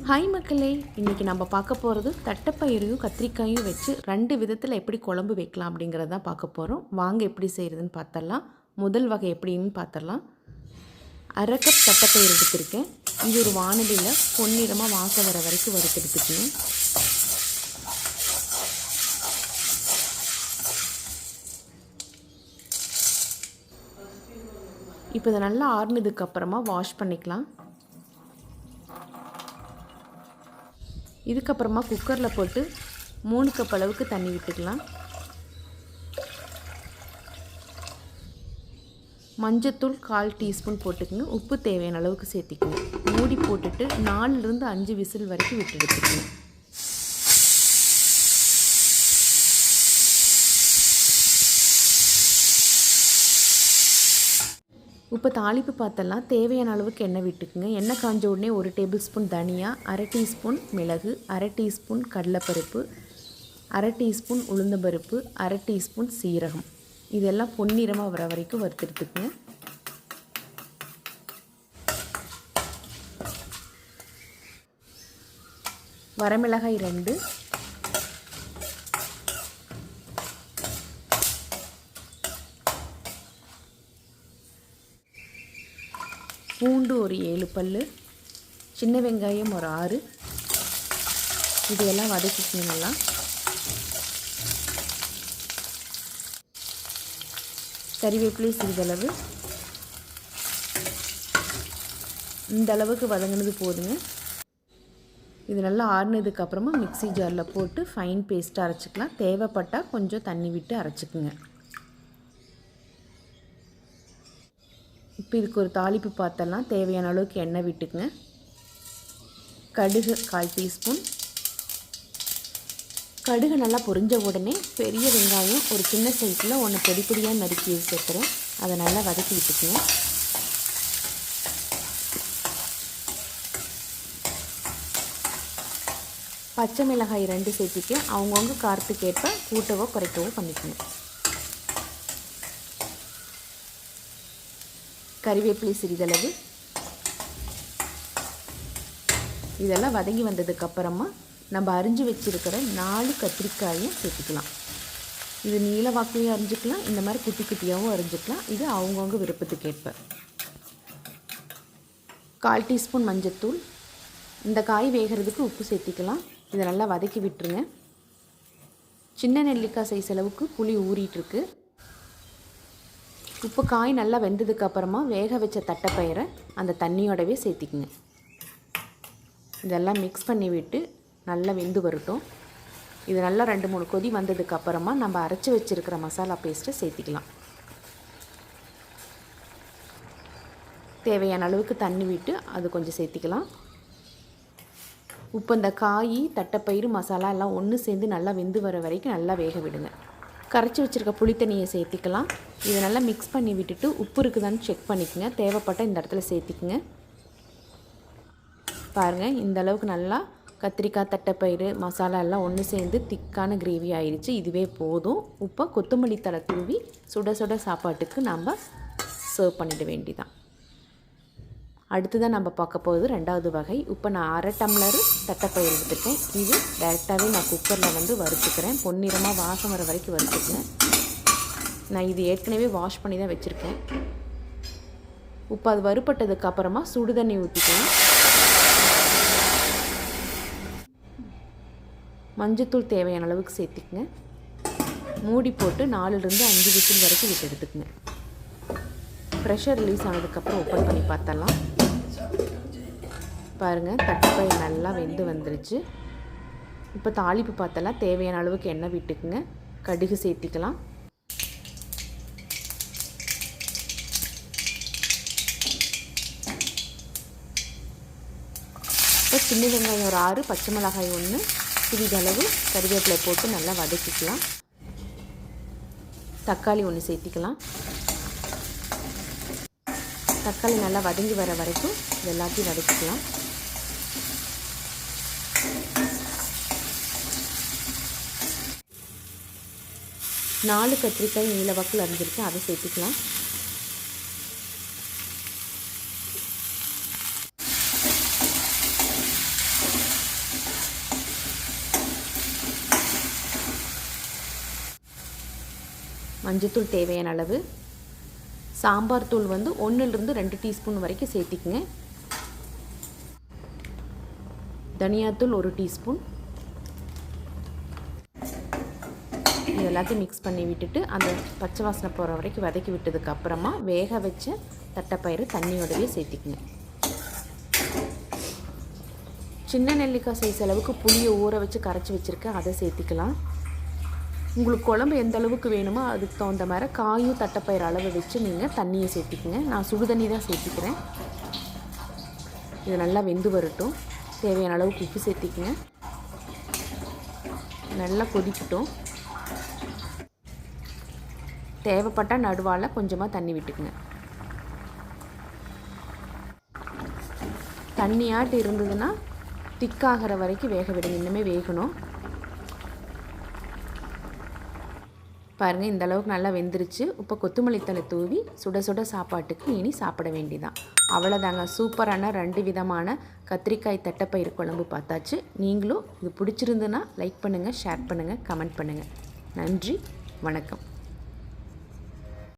Hi மக்களே, இன்றைக்கி நம்ம பார்க்க போகிறது தட்டைப்பயிரையும் கத்திரிக்காயும் வச்சு 2 விதத்தில் எப்படி குழம்பு வைக்கலாம் அப்படிங்கிறத தான் பார்க்க போகிறோம். வாங்க எப்படி செய்கிறதுன்னு பார்த்துடலாம். முதல் வகை எப்படின்னு பார்த்துடலாம். 1/2 கப் தட்டைப்பயிர் எடுத்திருக்கேன். இது ஒரு வானலியில் பொன்னிறமாக வாசம் வர வரைக்கும் வறுத்தெடுத்துக்கணும். இப்போ இதை நல்லா ஆறுனதுக்கப்புறமா வாஷ் பண்ணிக்கலாம். இதுக்கப்புறமா குக்கரில் போட்டு 3 கப் அளவுக்கு தண்ணி விட்டுக்கலாம். மஞ்சத்தூள் 1/4 டீஸ்பூன் போட்டுக்கங்க. உப்பு தேவையான அளவுக்கு சேர்த்திக்கணும். மூடி போட்டுட்டு 4லிருந்து 5 விசில் வரைக்கும் விட்டு எடுத்துக்கணும். இப்போ தாளிப்பு பார்த்தலாம். தேவையான அளவுக்கு எண்ணெய் விட்டுக்குங்க. எண்ணெய் காஞ்ச உடனே 1 டேபிள் ஸ்பூன் தனியா, 1/2 டீஸ்பூன் மிளகு, 1/2 டீஸ்பூன் கடலைப்பருப்பு, 1/2 டீஸ்பூன் உளுந்தம்பருப்பு, 1/2 டீஸ்பூன் சீரகம், இதெல்லாம் பொன்னிறமாக வர வரைக்கும் வறுத்தெடுத்துக்குங்க. வரமிளகாய் 2, பூண்டு ஒரு 7 பல்லு, சின்ன வெங்காயம் ஒரு 6, இதையெல்லாம் வதக்கிக்கணும். நல்லா கறிவேப்பிலை சிறிதளவு. இந்த அளவுக்கு வதங்கினது போதுங்க. இது நல்லா ஆறுனதுக்கப்புறமா மிக்ஸி ஜாரில் போட்டு ஃபைன் பேஸ்ட்டாக அரைச்சிக்கலாம். தேவைப்பட்டால் கொஞ்சம் தண்ணி விட்டு அரைச்சிக்குங்க. இப்போ இதுக்கு ஒரு தாளிப்பு பார்த்தலாம். தேவையான அளவுக்கு எண்ணெய் விட்டுக்குங்க. கடுகு 1/4 டீஸ்பூன். கடுகு நல்லா பொரிஞ்ச உடனே பெரிய வெங்காயம் ஒரு சின்ன சைஸில் 1 பொடியாக நறுக்கி சேர்க்குறேன். அதை நல்லா வதக்கி விட்டுக்குங்க. பச்சை மிளகாய் 2 சேர்த்திக்க. அவங்கவுங்க காரத்துக்கேற்ப கூட்டவோ குறைக்கவோ பண்ணிக்கணும். கறிவேப்பிலை சிறிதளவு. இதெல்லாம் வதங்கி வந்ததுக்கப்புறமா நம்ம அரிஞ்சு வச்சுருக்கிற 4 கத்திரிக்காயும் சேர்த்துக்கலாம். இது நீல வாக்கையும் அரிஞ்சிக்கலாம், இந்த மாதிரி குட்டி குட்டியாகவும் அரிஞ்சிக்கலாம். இது அவங்கவுங்க விருப்பத்துக்கேற்ப. 1/4 டீஸ்பூன் மஞ்சத்தூள். இந்த காய் வேகிறதுக்கு உப்பு சேர்த்திக்கலாம். இதை நல்லா வதக்கி விட்டுருங்க. சின்ன நெல்லிக்காய் சைஸ் அளவுக்கு புளி ஊறிட்டுருக்கு. இப்போ காய் நல்லா வெந்ததுக்கப்புறமா வேக வச்ச தட்டைப்பயிரை அந்த தண்ணியோடவே சேர்த்திக்குங்க. இதெல்லாம் மிக்ஸ் பண்ணி விட்டு நல்லா வெந்து வரட்டும். இது நல்லா 2-3 கொதி வந்ததுக்கப்புறமா நம்ம அரைச்சி வச்சுருக்கிற மசாலா பேஸ்ட்டை சேர்த்திக்கலாம். தேவையான அளவுக்கு தண்ணி விட்டு அது கொஞ்சம் சேர்த்திக்கலாம். இப்போ இந்த காய் தட்டைப்பயிறு மசாலா எல்லாம் ஒன்று சேர்ந்து நல்லா வெந்து வர வரைக்கும் நல்லா வேக விடுங்க. கரைச்சி வச்சுருக்க புளித்தண்ணியை சேர்த்திக்கலாம். இதை நல்லா மிக்ஸ் பண்ணி விட்டுட்டு உப்பு இருக்குதான்னு செக் பண்ணிக்கோங்க. தேவைப்பட்ட இந்த இடத்துல சேர்த்திக்குங்க. பாருங்கள், இந்த அளவுக்கு நல்லா கத்திரிக்காய் தட்டைப்பயிறு மசாலா எல்லாம் ஒன்று சேர்ந்து திக்கான கிரேவி ஆயிடுச்சு. இதுவே போதும். இப்போ கொத்தமல்லி தழை தூவி சுட சுட சாப்பாட்டுக்கு நம்ம சர்வ் பண்ணிட வேண்டிதான். அடுத்ததான் நம்ம பார்க்க போகிறது 2வது வகை. இப்போ நான் 1/2 டம்ளர் தட்டைப்பயிர் எடுத்துருக்கேன். இது டைரெக்டாகவே நான் குக்கரில் வறுத்துக்கிறேன். பொன்னிறமாக வாசம் வர வரைக்கும் வறுத்துக்கிறேன். நான் இது ஏற்கனவே வாஷ் பண்ணி தான் வச்சுருக்கேன். இப்போ அது வறுப்பட்டதுக்கப்புறமா சுடு தண்ணி ஊற்றிக்கலாம். மஞ்சத்தூள் தேவையான அளவுக்கு சேர்த்திக்குங்க. மூடி போட்டு 4லிருந்து 5 விசில் வரைக்கும் விட்டு எடுத்துக்குங்க. ப்ரெஷர் ரிலீஸ் ஆனதுக்கப்புறம் ஓப்பன் பண்ணி பார்த்தலாம். பாருங்கள், தட்டைப்பயிர் நல்லா வெந்து வந்துருச்சு. இப்போ தாளிப்பு பார்த்தலாம். தேவையான அளவுக்கு எண்ணெய் விட்டுக்குங்க. கடுகு சேர்த்திக்கலாம். இப்போ சின்ன வெங்காயம் ஒரு 6, பச்சை மிளகாய் 1, சிறிதளவு கறிவேப்பிலை போட்டு நல்லா வதக்கிக்கலாம். தக்காளி 1 சேர்த்திக்கலாம். தக்காளி நல்லா வதங்கி வர வரைக்கும் இது எல்லாத்தையும் வதக்கிக்கலாம். நாலு கத்திரிக்காய் நீல வாக்கில் அரிஞ்சிருக்கேன், அதை சேர்த்துக்கலாம். மஞ்சத்தூள் தேவையான அளவு, சாம்பார் தூள் வந்து 1லிருந்து 2 டீஸ்பூன் வரைக்கும் சேர்த்திக்குங்க. தனியாத்தூள் 1 டீஸ்பூன். இது எல்லாத்தையும் மிக்ஸ் பண்ணி விட்டுட்டு அந்த பச்சை வாசனை போகிற வரைக்கும் வதக்கி விட்டதுக்கப்புறமா வேக வச்ச தட்டைப்பயிறு தண்ணியோடவே சேர்த்திக்குங்க. சின்ன நெல்லிக்காய் சைஸ் அளவுக்கு புளியை ஊற வச்சு கரைச்சி வச்சுருக்கேன், அதை சேர்த்திக்கலாம். உங்களுக்கு குழம்பு எந்த அளவுக்கு வேணுமோ அதுக்கு தகுந்த மாதிரி காயும் தட்டைப்பயிறு அளவு வச்சு நீங்கள் தண்ணியை சேர்த்திக்குங்க. நான் சுடு தண்ணி தான் சேர்த்திக்கிறேன். இது நல்லா வெந்து வரட்டும். தேவையான அளவுக்கு உப்பு சேர்த்திக்குங்க. நல்லா கொதிக்கட்டும். தேவைப்பட்டால் நடுவால் கொஞ்சமாக தண்ணி விட்டுக்குங்க. தண்ணியாட்டு இருந்ததுன்னா திக்காகிற வரைக்கும் வேக விடுங்க. இன்னுமே வேகணும். பாருங்கள், இந்த அளவுக்கு நல்லா வெந்துருச்சு. இப்போ கொத்தமல்லி தழை தூவி சுட சுட சாப்பாட்டுக்கு இனி சாப்பிட வேண்டியதான். அவ்வளோதாங்க, சூப்பரான 2 விதமான கத்திரிக்காய் தட்டைப்பயிறு குழம்பு பார்த்தாச்சு. நீங்களும் இது பிடிச்சிருந்துன்னா லைக் பண்ணுங்கள், ஷேர் பண்ணுங்கள், கமெண்ட் பண்ணுங்கள். நன்றி, வணக்கம்.